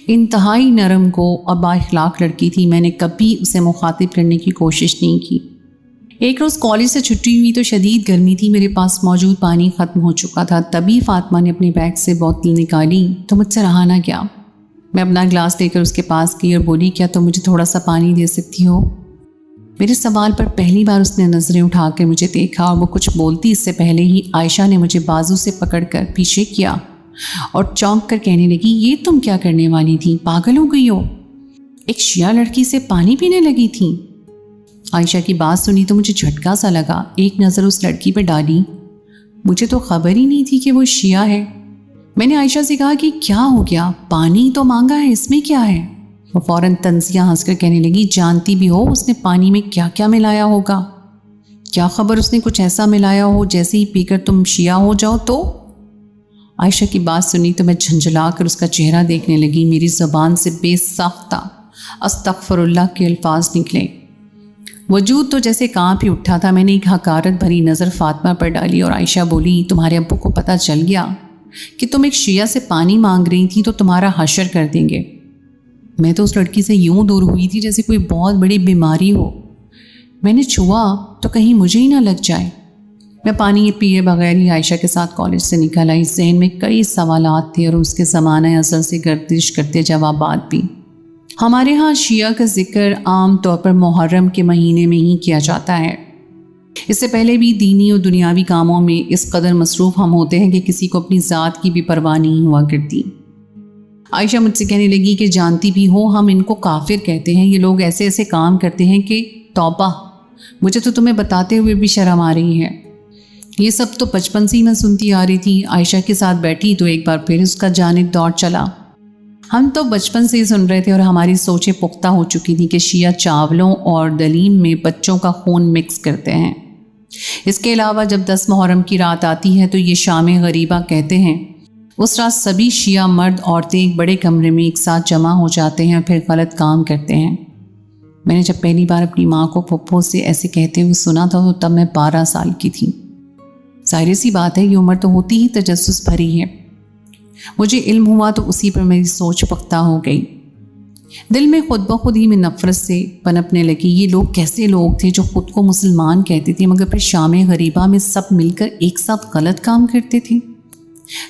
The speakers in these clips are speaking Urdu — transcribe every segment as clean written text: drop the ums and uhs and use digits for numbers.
انتہائی نرم کو اور بااخلاق لڑکی تھی، میں نے کبھی اسے مخاطب کرنے کی کوشش نہیں کی۔ ایک روز کالج سے چھٹی ہوئی تو شدید گرمی تھی، میرے پاس موجود پانی ختم ہو چکا تھا۔ تبھی فاطمہ نے اپنے بیگ سے بوتل نکالی تو مجھ سے رہا نہ گیا۔ میں اپنا گلاس لے کر اس کے پاس گئی اور بولی، کیا تم مجھے تھوڑا سا پانی دے سکتی ہو؟ میرے سوال پر پہلی بار اس نے نظریں اٹھا کر مجھے دیکھا اور وہ کچھ بولتی اس سے پہلے ہی عائشہ نے مجھے بازو سے پکڑ کر پیچھے کیا اور چونک کر کہنے لگی، یہ تم کیا کرنے والی تھی؟ پاگل ہو گئی ہو؟ ایک شیعہ لڑکی سے پانی پینے لگی تھی؟ عائشہ کی بات سنی تو مجھے جھٹکا سا لگا۔ ایک نظر اس لڑکی پہ ڈالی، مجھے تو خبر ہی نہیں تھی کہ وہ شیعہ ہے۔ میں نے عائشہ سے کہا کہ کیا ہو گیا، پانی تو مانگا ہے، اس میں کیا ہے؟ وہ فوراً طنزیہ ہنس کر کہنے لگی، جانتی بھی ہو اس نے پانی میں کیا کیا ملایا ہوگا؟ کیا خبر اس نے کچھ ایسا ملایا ہو جیسے ہی پی کر تم شیعہ ہو جاؤ تو؟ عائشہ کی بات سنی تو میں جھنجھلا کر اس کا چہرہ دیکھنے لگی۔ میری زبان سے بے ساختہ استغفر اللہ کے الفاظ نکلے۔ وجود تو جیسے کانپ ہی اٹھا تھا۔ میں نے ایک حقارت بھری نظر فاطمہ پر ڈالی اور عائشہ بولی، تمہارے ابو کو پتہ چل گیا کہ تم ایک شیعہ سے پانی مانگ رہی تھی تو تمہارا حشر کر دیں گے۔ میں تو اس لڑکی سے یوں دور ہوئی تھی جیسے کوئی بہت بڑی بیماری ہو۔ میں نے چھوا تو کہیں مجھے ہی نہ لگ جائے۔ میں پانی پیے بغیر ہی عائشہ کے ساتھ کالج سے نکل آئی۔ ذہن میں کئی سوالات تھے اور اس کے زمانہ ازل سے گردش کرتے جوابات بھی۔ ہمارے ہاں شیعہ کا ذکر عام طور پر محرم کے مہینے میں ہی کیا جاتا ہے۔ اس سے پہلے بھی دینی اور دنیاوی کاموں میں اس قدر مصروف ہم ہوتے ہیں کہ کسی کو اپنی ذات کی بھی پرواہ نہیں ہوا کرتی۔ عائشہ مجھ سے کہنے لگی کہ جانتی بھی ہو ہم ان کو کافر کہتے ہیں، یہ لوگ ایسے ایسے کام کرتے ہیں کہ توبہ، مجھے تو تمہیں بتاتے ہوئے بھی شرم آ رہی ہے۔ یہ سب تو بچپن سے ہی میں سنتی آ رہی تھی۔ عائشہ کے ساتھ بیٹھی تو ایک بار پھر اس کا جانب دوڑ چلا۔ ہم تو بچپن سے ہی سن رہے تھے اور ہماری سوچیں پختہ ہو چکی تھی کہ شیعہ چاولوں اور دلیم میں بچوں کا خون مکس کرتے ہیں۔ اس کے علاوہ جب 10 محرم کی رات آتی ہے تو یہ شام غریبہ کہتے ہیں۔ اس رات سبھی شیعہ مرد عورتیں ایک بڑے کمرے میں ایک ساتھ جمع ہو جاتے ہیں اور پھر غلط کام کرتے ہیں۔ میں نے جب پہلی بار اپنی ماں کو پھپھو سے ایسے کہتے ہوئے سنا تھا تو تب میں 12 سال کی تھی۔ ظاہر سی بات ہے یہ عمر تو ہوتی ہی تجسس بھری ہے۔ مجھے علم ہوا تو اسی پر میری سوچ پختہ ہو گئی۔ دل میں خود بخود ہی میں نفرت سے پنپنے لگی۔ یہ لوگ کیسے لوگ تھے جو خود کو مسلمان کہتے تھے مگر پھر شام غریبہ میں سب مل کر ایک ساتھ غلط کام کرتے تھے؟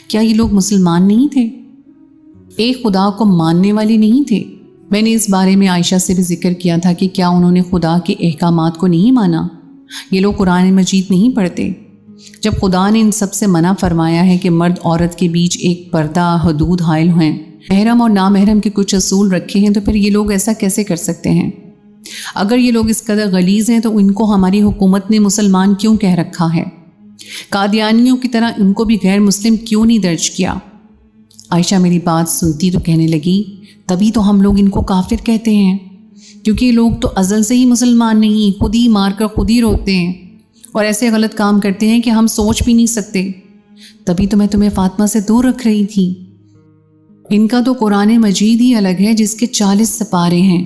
کیا یہ لوگ مسلمان نہیں تھے؟ ایک خدا کو ماننے والے نہیں تھے؟ میں نے اس بارے میں عائشہ سے بھی ذکر کیا تھا کہ کیا انہوں نے خدا کے احکامات کو نہیں مانا؟ یہ لوگ قرآن مجید نہیں پڑھتے؟ جب خدا نے ان سب سے منع فرمایا ہے کہ مرد عورت کے بیچ ایک پردہ حدود حائل ہیں، محرم اور نامحرم کے کچھ اصول رکھے ہیں، تو پھر یہ لوگ ایسا کیسے کر سکتے ہیں؟ اگر یہ لوگ اس قدر غلیظ ہیں تو ان کو ہماری حکومت نے مسلمان کیوں کہہ رکھا ہے؟ قادیانیوں کی طرح ان کو بھی غیر مسلم کیوں نہیں درج کیا؟ عائشہ میری بات سنتی تو کہنے لگی، تبھی تو ہم لوگ ان کو کافر کہتے ہیں، کیونکہ یہ لوگ تو ازل سے ہی مسلمان نہیں، خود ہی مار کر خود ہی روتے ہیں اور ایسے غلط کام کرتے ہیں کہ ہم سوچ بھی نہیں سکتے۔ تبھی تو میں تمہیں فاطمہ سے دور رکھ رہی تھی۔ ان کا تو قرآن مجید ہی الگ ہے جس کے 40 سپارے ہیں۔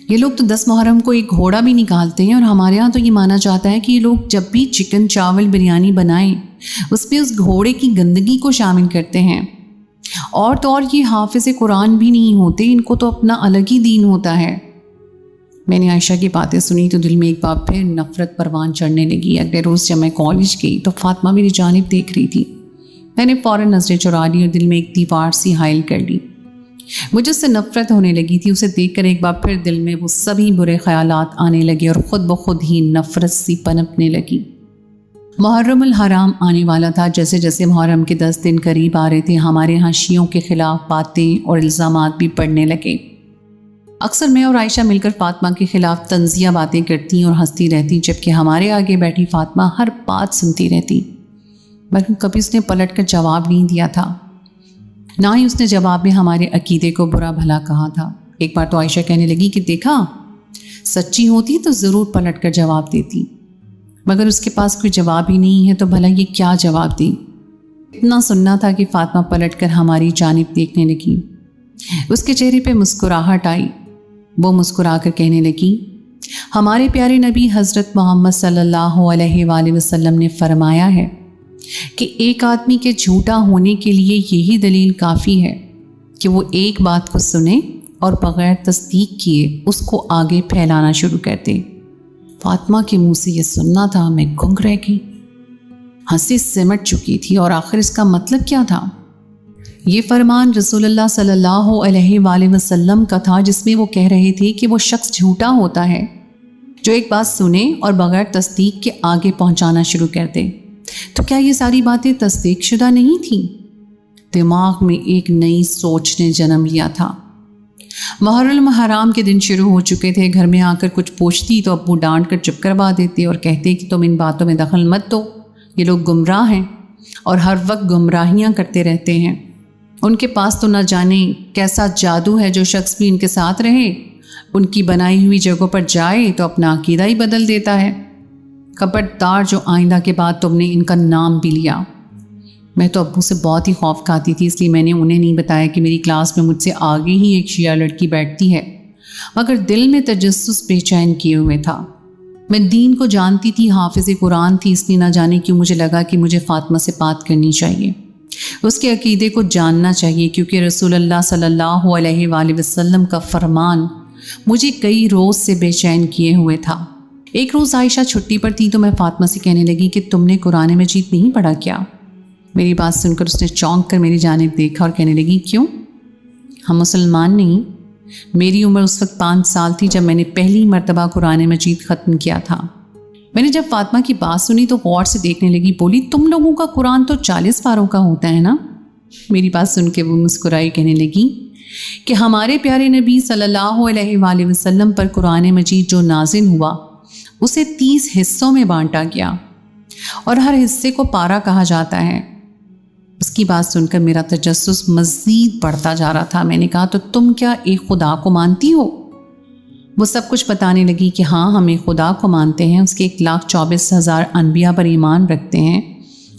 یہ لوگ تو 10 محرم کو ایک گھوڑا بھی نکالتے ہیں اور ہمارے ہاں تو یہ مانا جاتا ہے کہ یہ لوگ جب بھی چکن چاول بریانی بنائیں اس میں اس گھوڑے کی گندگی کو شامل کرتے ہیں۔ اور تو اور یہ حافظ قرآن بھی نہیں ہوتے، ان کو تو اپنا الگ ہی دین ہوتا ہے۔ میں نے عائشہ کی باتیں سنی تو دل میں ایک بار پھر نفرت پروان چڑھنے لگی۔ اگلے روز جب میں کالج گئی تو فاطمہ میری جانب دیکھ رہی تھی۔ میں نے فوراً نظریں چرا لی اور دل میں ایک دیوار سی حائل کر لی۔ مجھے اس سے نفرت ہونے لگی تھی۔ اسے دیکھ کر ایک بار پھر دل میں وہ سبھی برے خیالات آنے لگے اور خود بخود ہی نفرت سی پنپنے لگی۔ محرم الحرام آنے والا تھا۔ جیسے جیسے محرم کے 10 دن قریب آ رہے تھے ہمارے ہاں شیعوں کے خلاف باتیں اور الزامات بھی بڑھنے لگے۔ اکثر میں اور عائشہ مل کر فاطمہ کے خلاف طنزیہ باتیں کرتی اور ہنستی رہتی، جبکہ ہمارے آگے بیٹھی فاطمہ ہر بات سنتی رہتی، مگر کبھی اس نے پلٹ کر جواب نہیں دیا تھا، نہ ہی اس نے جواب میں ہمارے عقیدے کو برا بھلا کہا تھا۔ ایک بار تو عائشہ کہنے لگی کہ دیکھا، سچی ہوتی تو ضرور پلٹ کر جواب دیتی، مگر اس کے پاس کوئی جواب ہی نہیں ہے تو بھلا یہ کیا جواب دی؟ اتنا سننا تھا کہ فاطمہ پلٹ کر ہماری جانب دیکھنے لگی۔ اس کے چہرے پہ مسکراہٹ آئی۔ وہ مسکرا کر کہنے لگی، ہمارے پیارے نبی حضرت محمد صلی اللہ علیہ وآلہ وسلم نے فرمایا ہے کہ ایک آدمی کے جھوٹا ہونے کے لیے یہی دلیل کافی ہے کہ وہ ایک بات کو سنے اور بغیر تصدیق کیے اس کو آگے پھیلانا شروع کر دے۔ فاطمہ کے منہ سے یہ سننا تھا، میں گنگ رہ گئی۔ ہنسی سمٹ چکی تھی اور آخر اس کا مطلب کیا تھا؟ یہ فرمان رسول اللہ صلی اللہ علیہ وآلہ وسلم کا تھا، جس میں وہ کہہ رہے تھے کہ وہ شخص جھوٹا ہوتا ہے جو ایک بات سنے اور بغیر تصدیق کے آگے پہنچانا شروع کر دے۔ تو کیا یہ ساری باتیں تصدیق شدہ نہیں تھیں؟ دماغ میں ایک نئی سوچ نے جنم لیا تھا۔ محرم حرام کے دن شروع ہو چکے تھے۔ گھر میں آ کر کچھ پوچھتی تو ابو ڈانٹ کر چپ کروا دیتے اور کہتے کہ تم ان باتوں میں دخل مت دو، یہ لوگ گمراہ ہیں اور ہر وقت گمراہیاں کرتے رہتے ہیں۔ ان کے پاس تو نہ جانے کیسا جادو ہے، جو شخص بھی ان کے ساتھ رہے ان کی بنائی ہوئی جگہوں پر جائے تو اپنا عقیدہ ہی بدل دیتا ہے۔ خبردار جو آئندہ کے بعد تم نے ان کا نام بھی لیا۔ میں تو ابو سے بہت ہی خوف کھاتی تھی، اس لیے میں نے انہیں نہیں بتایا کہ میری کلاس میں مجھ سے آگے ہی ایک شیعہ لڑکی بیٹھتی ہے، مگر دل میں تجسس بے چین کیے ہوئے تھا۔ میں دین کو جانتی تھی، حافظ قرآن تھی، اس لیے نہ جانے کیوں مجھے لگا کہ مجھے فاطمہ سے بات کرنی چاہیے، اس کے عقیدے کو جاننا چاہیے، کیونکہ رسول اللہ صلی اللہ علیہ وآلہ وسلم کا فرمان مجھے کئی روز سے بے چین کیے ہوئے تھا۔ ایک روز عائشہ چھٹی پر تھی تو میں فاطمہ سے کہنے لگی کہ تم نے قرآن مجید نہیں پڑھا کیا؟ میری بات سن کر اس نے چونک کر میری جانب دیکھا اور کہنے لگی کیوں؟ ہم مسلمان نہیں؟ میری عمر اس وقت 5 سال تھی جب میں نے پہلی مرتبہ قرآن مجید ختم کیا تھا۔ میں نے جب فاطمہ کی بات سنی تو غور سے دیکھنے لگی، بولی تم لوگوں کا قرآن تو 40 پاروں کا ہوتا ہے نا؟ میری بات سن کے وہ مسکرائی، کہنے لگی کہ ہمارے پیارے نبی صلی اللہ علیہ وآلہ وسلم پر قرآن مجید جو نازل ہوا اسے 30 حصوں میں بانٹا گیا اور ہر حصے کو پارہ کہا جاتا ہے۔ اس کی بات سن کر میرا تجسس مزید بڑھتا جا رہا تھا۔ میں نے کہا تو تم کیا ایک خدا کو مانتی ہو؟ وہ سب کچھ بتانے لگی کہ ہاں ہم ایک خدا کو مانتے ہیں، اس کے 1,24,000 انبیاء پر ایمان رکھتے ہیں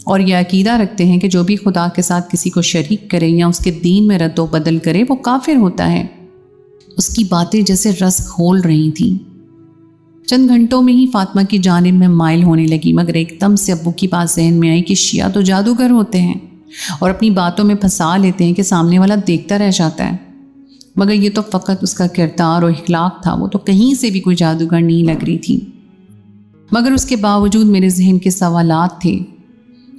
اور یہ عقیدہ رکھتے ہیں کہ جو بھی خدا کے ساتھ کسی کو شریک کرے یا اس کے دین میں رد و بدل کرے وہ کافر ہوتا ہے۔ اس کی باتیں جیسے رس گھول رہی تھیں۔ چند گھنٹوں میں ہی فاطمہ کی جانب میں مائل ہونے لگی، مگر ایک دم سے ابو کی بات ذہن میں آئی کہ شیعہ تو جادوگر ہوتے ہیں اور اپنی باتوں میں پھنسا لیتے ہیں کہ سامنے والا دیکھتا رہ جاتا ہے، مگر یہ تو فقط اس کا کردار اور اخلاق تھا، وہ تو کہیں سے بھی کوئی جادوگر نہیں لگ رہی تھی۔ مگر اس کے باوجود میرے ذہن کے سوالات تھے،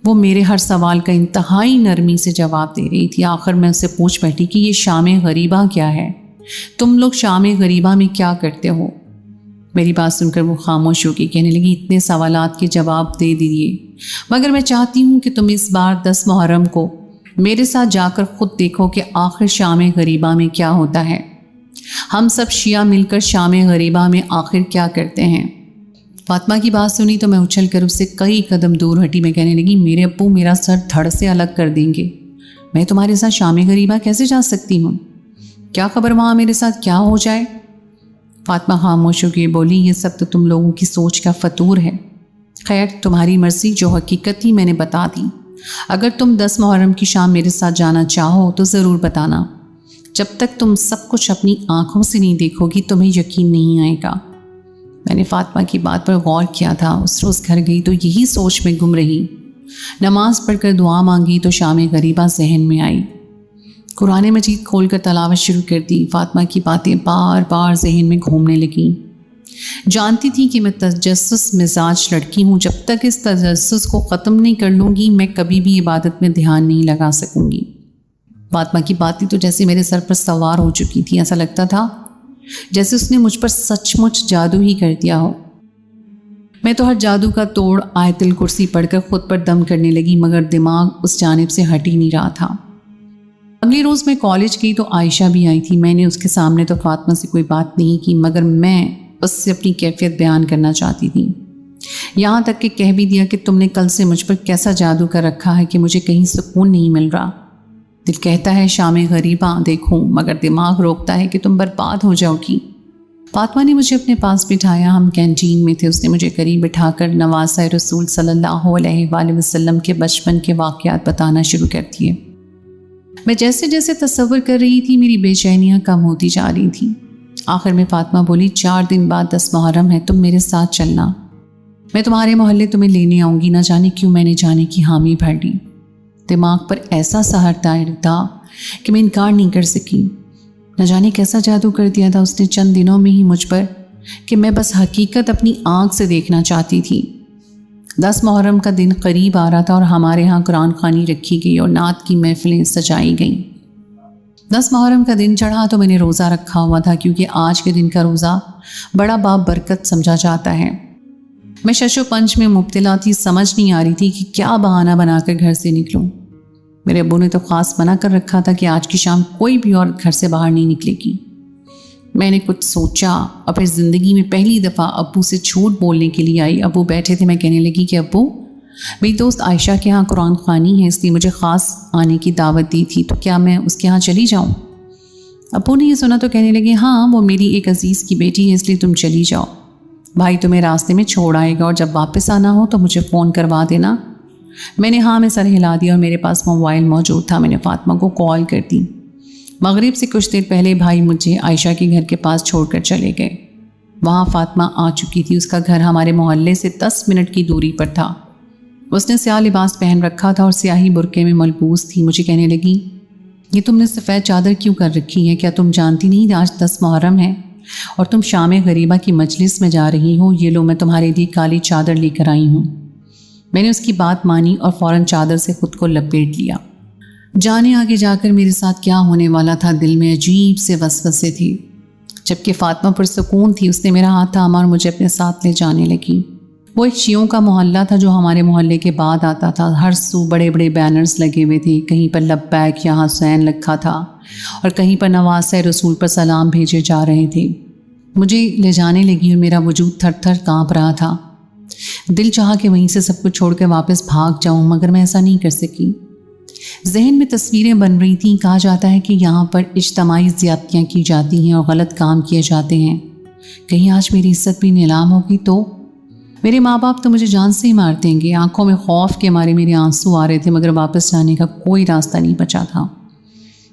وہ میرے ہر سوال کا انتہائی نرمی سے جواب دے رہی تھی۔ آخر میں اسے پوچھ بیٹھی کہ یہ شام غریبہ کیا ہے؟ تم لوگ شام غریبہ میں کیا کرتے ہو؟ میری بات سن کر وہ خاموش ہو گئی، کہنے لگی اتنے سوالات کے جواب دے دیے، مگر میں چاہتی ہوں کہ تم اس بار 10 محرم کو میرے ساتھ جا کر خود دیکھو کہ آخر شام غریبہ میں کیا ہوتا ہے۔ ہم سب شیعہ مل کر شام غریبہ میں آخر کیا کرتے ہیں۔ فاطمہ کی بات سنی تو میں اچھل کر اس سے کئی قدم دور ہٹی۔ میں کہنے لگی میرے ابو میرا سر دھڑ سے الگ کر دیں گے، میں تمہارے ساتھ شام غریبہ کیسے جا سکتی ہوں؟ کیا خبر وہاں میرے ساتھ کیا ہو جائے؟ فاطمہ خاموش ہو کے بولی یہ سب تو تم لوگوں کی سوچ کا فطور ہے، خیر تمہاری مرضی، جو حقیقت تھی میں نے بتا دی۔ اگر تم 10 محرم کی شام میرے ساتھ جانا چاہو تو ضرور بتانا، جب تک تم سب کچھ اپنی آنکھوں سے نہیں دیکھو گی تمہیں یقین نہیں آئے گا۔ میں نے فاطمہ کی بات پر غور کیا تھا، اس روز گھر گئی تو یہی سوچ میں گم رہی۔ نماز پڑھ کر دعا مانگی تو شام غریبہ ذہن میں آئی، قرآن مجید کھول کر تلاوت شروع کر دی۔ فاطمہ کی باتیں بار بار ذہن میں گھومنے لگیں۔ جانتی تھی کہ میں تجسس مزاج لڑکی ہوں، جب تک اس تجسس کو ختم نہیں کر لوں گی میں کبھی بھی عبادت میں دھیان نہیں لگا سکوں گی۔ فاطمہ کی باتیں تو جیسے میرے سر پر سوار ہو چکی تھی، ایسا لگتا تھا جیسے اس نے مجھ پر سچ مچ جادو ہی کر دیا ہو۔ میں تو ہر جادو کا توڑ آیت الکرسی پڑھ کر خود پر دم کرنے لگی، مگر دماغ اس جانب سے ہٹ ہی نہیں رہا تھا۔ اگلی روز میں کالج گئی تو عائشہ بھی آئی تھی۔ میں نے اس کے سامنے تو فاطمہ سے کوئی بات نہیں کی، مگر میں اس سے اپنی کیفیت بیان کرنا چاہتی تھی، یہاں تک کہ کہہ بھی دیا کہ تم نے کل سے مجھ پر کیسا جادو کر رکھا ہے کہ مجھے کہیں سکون نہیں مل رہا۔ دل کہتا ہے شام غریبہ دیکھوں، مگر دماغ روکتا ہے کہ تم برباد ہو جاؤ گی۔ فاطمہ نے مجھے اپنے پاس بٹھایا، ہم کینٹین میں تھے۔ اس نے مجھے قریب بٹھا کر نواسہ رسول صلی اللہ علیہ وآلہ وسلم کے بچپن کے واقعات بتانا شروع کر دیے۔ میں جیسے جیسے تصور کر رہی تھی میری بے چینیاں کم ہوتی جا رہی تھیں۔ آخر میں فاطمہ بولی 4 دن بعد 10 محرم ہے، تم میرے ساتھ چلنا، میں تمہارے محلے تمہیں لینے آؤں گی۔ نہ جانے کیوں میں نے جانے کی حامی بھر لی۔ دماغ پر ایسا سحر طائر تھا کہ میں انکار نہیں کر سکی۔ نہ جانے کیسا جادو کر دیا تھا اس نے چند دنوں میں ہی مجھ پر کہ میں بس حقیقت اپنی آنکھ سے دیکھنا چاہتی تھی۔ 10 محرم کا دن قریب آ رہا تھا اور ہمارے ہاں قرآن خوانی رکھی گئی اور نعت کی محفلیں سجائی گئیں۔ 10 محرم کا دن چڑھا تو میں نے روزہ رکھا ہوا تھا، کیونکہ آج کے دن کا روزہ بڑا باب برکت سمجھا جاتا ہے۔ میں شش و پنج میں مبتلا تھی، سمجھ نہیں آ رہی تھی کہ کیا بہانہ بنا کر گھر سے نکلوں۔ میرے ابو نے تو خاص منع کر رکھا تھا کہ آج کی شام کوئی بھی عورت گھر سے باہر نہیں نکلے گی۔ میں نے کچھ سوچا اور پھر زندگی میں پہلی دفعہ ابو سے جھوٹ بولنے کے لیے آئی۔ ابو بیٹھے تھے، میں کہنے لگی کہ ابو، میری دوست عائشہ کے ہاں قرآن خوانی ہے، اس لیے مجھے خاص آنے کی دعوت دی تھی، تو کیا میں اس کے ہاں چلی جاؤں؟ ابو نے یہ سنا تو کہنے لگے ہاں، وہ میری ایک عزیز کی بیٹی ہے، اس لیے تم چلی جاؤ، بھائی تمہیں راستے میں چھوڑ آئے گا اور جب واپس آنا ہو تو مجھے فون کروا دینا۔ میں نے ہاں میں سر ہلا دیا اور میرے پاس موبائل موجود تھا۔ میں نے فاطمہ کو کال کر دی۔ مغرب سے کچھ دیر پہلے بھائی مجھے عائشہ کے گھر کے پاس چھوڑ کر چلے گئے۔ وہاں فاطمہ آ چکی تھی، اس کا گھر ہمارے محلے سے 10 منٹ کی دوری پر تھا۔ اس نے سیاہ لباس پہن رکھا تھا اور سیاہی برقعے میں ملبوس تھی۔ مجھے کہنے لگی یہ تم نے سفید چادر کیوں کر رکھی ہے؟ کیا تم جانتی نہیں آج 10 محرم ہے اور تم شام غریبہ کی مجلس میں جا رہی ہو؟ یہ لو میں تمہارے لیے کالی چادر لے کر آئی ہوں۔ میں نے اس کی بات مانی اور فوراً چادر سے خود کو لپیٹ لیا۔ جانے آگے جا کر میرے ساتھ کیا ہونے والا تھا، دل میں عجیب سے وسوسے تھے۔ جبکہ فاطمہ پرسکون تھی، اس نے میرا ہاتھ تھاما اور مجھے اپنے ساتھ لے جانے لگی۔ وہ ایک شیعوں کا محلہ تھا جو ہمارے محلے کے بعد آتا تھا۔ ہر سو بڑے بڑے بینرز لگے ہوئے تھے، کہیں پر لبیک یا حسین لکھا تھا اور کہیں پر نواسہ رسول پر سلام بھیجے جا رہے تھے۔ مجھے لے جانے لگی اور میرا وجود تھر تھر کانپ رہا تھا۔ دل چاہا کہ وہیں سے سب کچھ چھوڑ کے واپس بھاگ جاؤں، مگر میں ایسا نہیں کر سکی۔ ذہن میں تصویریں بن رہی تھیں۔ کہا جاتا ہے کہ یہاں پر اجتماعی زیادتیاں کی جاتی ہیں اور غلط کام کیے جاتے ہیں۔ کہیں آج میری عزت بھی نیلام ہوگی تو؟ میرے ماں باپ تو مجھے جان سے ہی مار دیں گے۔ آنکھوں میں خوف کے مارے میرے آنسو آ رہے تھے، مگر واپس جانے کا کوئی راستہ نہیں بچا تھا۔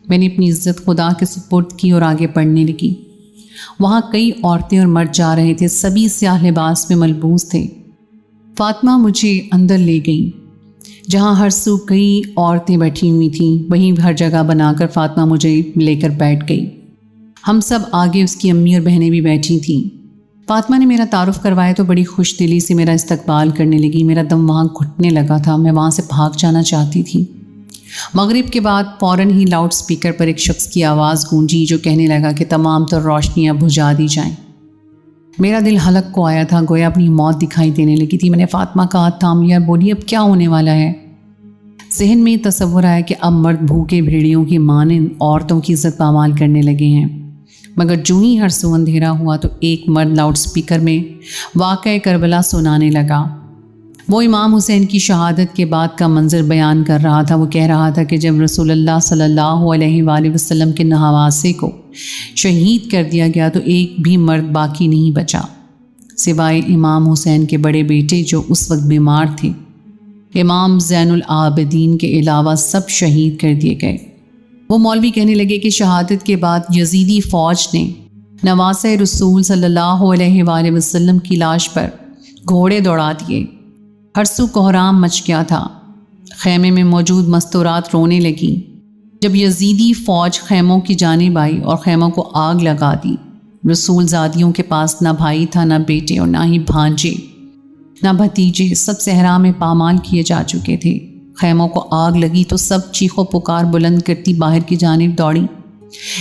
میں نے اپنی عزت خدا کے سپرد کی اور آگے بڑھنے لگی۔ وہاں کئی عورتیں اور مرد جا رہے تھے، سبھی سیاہ لباس میں ملبوس تھے۔ فاطمہ مجھے اندر لے گئی جہاں ہر سو کئی عورتیں بیٹھی ہوئی تھیں۔ وہیں ہر جگہ بنا کر فاطمہ مجھے لے کر بیٹھ گئی۔ ہم سب آگے، اس کی امی اور بہنیں بھی بیٹھی تھیں۔ فاطمہ نے میرا تعارف کروایا تو بڑی خوش دلی سے میرا استقبال کرنے لگی۔ میرا دم وہاں گھٹنے لگا تھا، میں وہاں سے بھاگ جانا چاہتی تھی۔ مغرب کے بعد فوراً ہی لاؤڈ سپیکر پر ایک شخص کی آواز گونجی جو کہنے لگا کہ تمام تر روشنیاں بجھا دی جائیں۔ میرا دل حلق کو آیا تھا، گویا اپنی موت دکھائی دینے لگی تھی۔ میں نے فاطمہ کا ہاتھ تھام لیا، بولی اب کیا ہونے والا ہے؟ ذہن میں تصور آیا کہ اب مرد بھوکے بھیڑیوں کی مانند عورتوں کی عزت پامال کرنے لگے ہیں۔ مگر جو ہی ہر سو اندھیرا ہوا تو ایک مرد لاؤڈ سپیکر میں واقعہ کربلا سنانے لگا۔ وہ امام حسین کی شہادت کے بعد کا منظر بیان کر رہا تھا۔ وہ کہہ رہا تھا کہ جب رسول اللہ صلی اللہ علیہ وآلہ وسلم کے نواسے کو شہید کر دیا گیا تو ایک بھی مرد باقی نہیں بچا سوائے امام حسین کے بڑے بیٹے جو اس وقت بیمار تھے۔ امام زین العابدین کے علاوہ سب شہید کر دیے گئے۔ وہ مولوی کہنے لگے کہ شہادت کے بعد یزیدی فوج نے نواسہ رسول صلی اللہ علیہ وآلہ وسلم کی لاش پر گھوڑے دوڑا دیے۔ ہر سو کوہرام مچ گیا تھا۔ خیمے میں موجود مستورات رونے لگیں۔ جب یزیدی فوج خیموں کی جانب آئی اور خیموں کو آگ لگا دی، رسول زادیوں کے پاس نہ بھائی تھا، نہ بیٹے اور نہ ہی بھانجے، نہ بھتیجے، سب صحرا میں پامال کیے جا چکے تھے۔ خیموں کو آگ لگی تو سب چیخ و پکار بلند کرتی باہر کی جانب دوڑی۔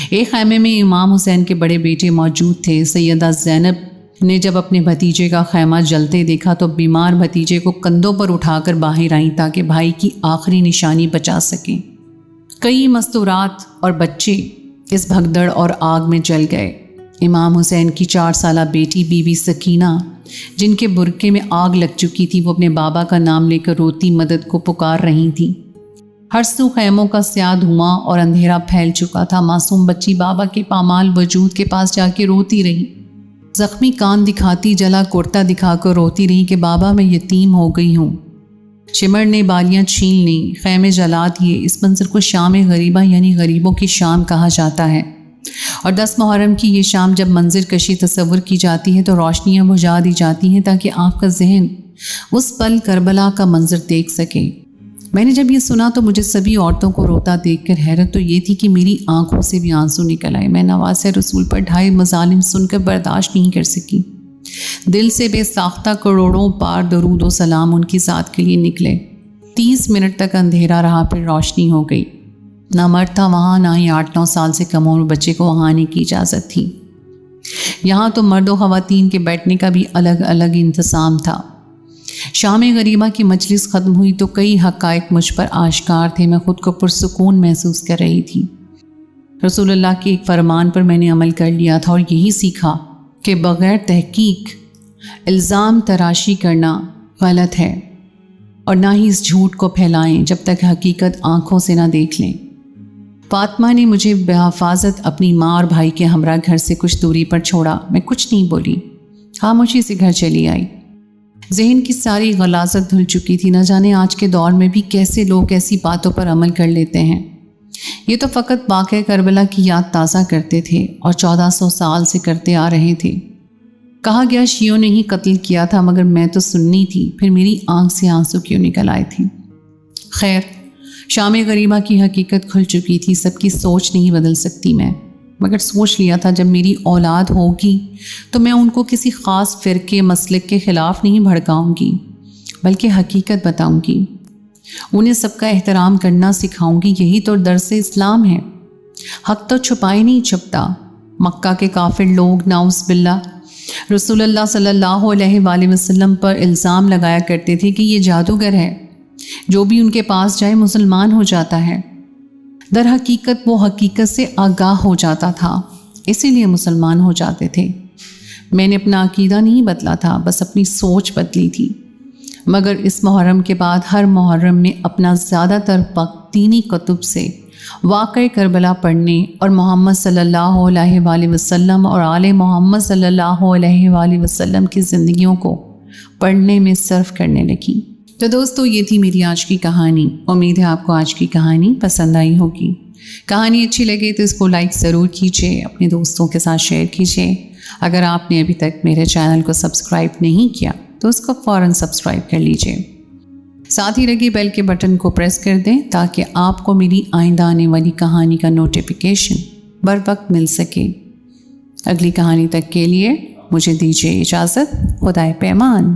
ایک خیمے میں امام حسین کے بڑے بیٹے موجود تھے۔ سیدہ زینب نے جب اپنے بھتیجے کا خیمہ جلتے دیکھا تو بیمار بھتیجے کو کندھوں پر اٹھا کر باہر آئیں تاکہ بھائی کی آخری نشانی بچا سکیں۔ کئی مستورات اور بچے اس بھگدڑ اور آگ میں جل گئے۔ امام حسین کی 4 سالہ بیٹی بی بی سکینہ، جن کے برقعے میں آگ لگ چکی تھی، وہ اپنے بابا کا نام لے کر روتی مدد کو پکار رہی تھی۔ ہر سو خیموں کا سیاہ دھواں اور اندھیرا پھیل چکا تھا۔ معصوم بچی بابا کے پامال وجود کے پاس جا کے روتی رہی، زخمی کان دکھاتی، جلا کرتا دکھا کر روتی رہی کہ بابا میں یتیم ہو گئی ہوں۔ چمڑ نے بالیاں چھین لیں، خیمے جلا دیے۔ اس منظر کو شام غریبہ یعنی غریبوں کی شام کہا جاتا ہے، اور 10 محرم کی یہ شام جب منظر کشی تصور کی جاتی ہے تو روشنیاں بجھا دی جاتی ہیں تاکہ آپ کا ذہن اس پل کربلا کا منظر دیکھ سکے۔ میں نے جب یہ سنا تو مجھے سبھی عورتوں کو روتا دیکھ کر حیرت تو یہ تھی کہ میری آنکھوں سے بھی آنسو نکل آئے۔ میں نواز رسول پر ڈھائے مظالم سن کر برداشت نہیں کر سکی۔ دل سے بے ساختہ کروڑوں بار درود و سلام ان کی ذات کے لیے نکلے۔ 30 منٹ تک اندھیرا رہا، پھر روشنی ہو گئی۔ نہ مرد تھا وہاں، نہ ہی 8-9 سال سے کم عمر بچے کو وہاں آنے کی اجازت تھی۔ یہاں تو مرد و خواتین کے بیٹھنے کا بھی الگ الگ انتظام تھا۔ شام غریبہ کی مجلس ختم ہوئی تو کئی حقائق مجھ پر آشکار تھے۔ میں خود کو پرسکون محسوس کر رہی تھی۔ رسول اللہ کے ایک فرمان پر میں نے عمل کر لیا تھا اور یہی سیکھا کہ بغیر تحقیق الزام تراشی کرنا غلط ہے، اور نہ ہی اس جھوٹ کو پھیلائیں جب تک حقیقت آنکھوں سے نہ دیکھ لیں۔ فاطمہ نے مجھے بحفاظت اپنی ماں اور بھائی کے ہمراہ گھر سے کچھ دوری پر چھوڑا۔ میں کچھ نہیں بولی، خاموشی سے گھر چلی آئی۔ ذہن کی ساری غلاظت دھل چکی تھی۔ نہ جانے آج کے دور میں بھی کیسے لوگ ایسی باتوں پر عمل کر لیتے ہیں۔ یہ تو فقط واقعہ کربلا کی یاد تازہ کرتے تھے اور 1400 سال سے کرتے آ رہے تھے۔ کہا گیا شیعوں نے ہی قتل کیا تھا، مگر میں تو سننی تھی، پھر میری آنکھ سے آنسو کیوں نکل آئے تھے۔ خیر، شام غریبہ کی حقیقت کھل چکی تھی۔ سب کی سوچ نہیں بدل سکتی میں، مگر سوچ لیا تھا جب میری اولاد ہوگی تو میں ان کو کسی خاص فرقے مسلک کے خلاف نہیں بھڑکاؤں گی، بلکہ حقیقت بتاؤں گی۔ انہیں سب کا احترام کرنا سکھاؤں گی۔ یہی تو درس اسلام ہے۔ حق تو چھپائے نہیں چھپتا۔ مکہ کے کافر لوگ نعوذ باللہ رسول اللہ صلی اللہ علیہ وآلہ وسلم پر الزام لگایا کرتے تھے کہ یہ جادوگر ہے، جو بھی ان کے پاس جائے مسلمان ہو جاتا ہے۔ در حقیقت وہ حقیقت سے آگاہ ہو جاتا تھا، اسی لیے مسلمان ہو جاتے تھے۔ میں نے اپنا عقیدہ نہیں بدلا تھا، بس اپنی سوچ بدلی تھی۔ مگر اس محرم کے بعد ہر محرم میں اپنا زیادہ تر وقت دینی کتب سے واقع کربلا پڑھنے اور محمد صلی اللہ علیہ وآلہ وسلم اور آل محمد صلی اللہ علیہ وآلہ وسلم کی زندگیوں کو پڑھنے میں صرف کرنے لگی۔ تو دوستو، یہ تھی میری آج کی کہانی۔ امید ہے آپ کو آج کی کہانی پسند آئی ہوگی۔ کہانی اچھی لگے تو اس کو لائک ضرور کیجیے، اپنے دوستوں کے ساتھ شیئر کیجیے۔ اگر آپ نے ابھی تک میرے چینل کو سبسکرائب نہیں کیا تو اس کو فوراً سبسکرائب کر لیجیے۔ ساتھ ہی لگی بیل کے بٹن کو پریس کر دیں تاکہ آپ کو میری آئندہ آنے والی کہانی کا نوٹیفیکیشن بر وقت مل سکے۔ اگلی کہانی تک کے لیے مجھے دیجیے اجازت۔ خدائے پیمان۔